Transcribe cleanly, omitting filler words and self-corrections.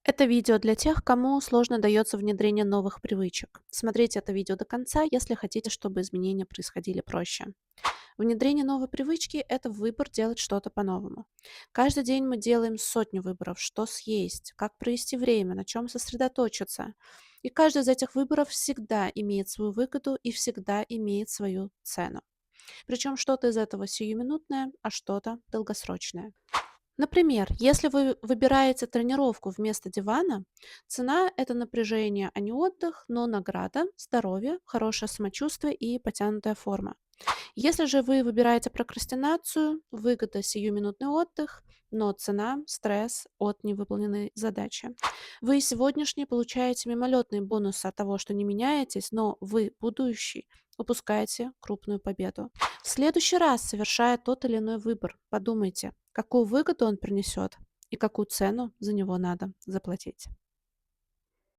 Это видео для тех, кому сложно дается внедрение новых привычек. Смотрите это видео до конца, если хотите, чтобы изменения происходили проще. Внедрение новой привычки– это выбор делать что-то по-новому. Каждый день мы делаем сотню выборов, что съесть, как провести время, на чем сосредоточиться. И каждый из этих выборов всегда имеет свою выгоду и всегда имеет свою цену. Причем что-то из этого сиюминутное, а что-то долгосрочное. Например, если вы выбираете тренировку вместо дивана, цена– это напряжение, а не отдых, но награда– здоровье, хорошее самочувствие и потянутая форма. Если же вы выбираете прокрастинацию, выгода– сиюминутный отдых, но цена– стресс от невыполненной задачи. Вы сегодняшний получаете мимолетные бонусы от того, что не меняетесь, но вы, будущий, упускаете крупную победу. В следующий раз, совершая тот или иной выбор, подумайте, какую выгоду он принесет и какую цену за него надо заплатить.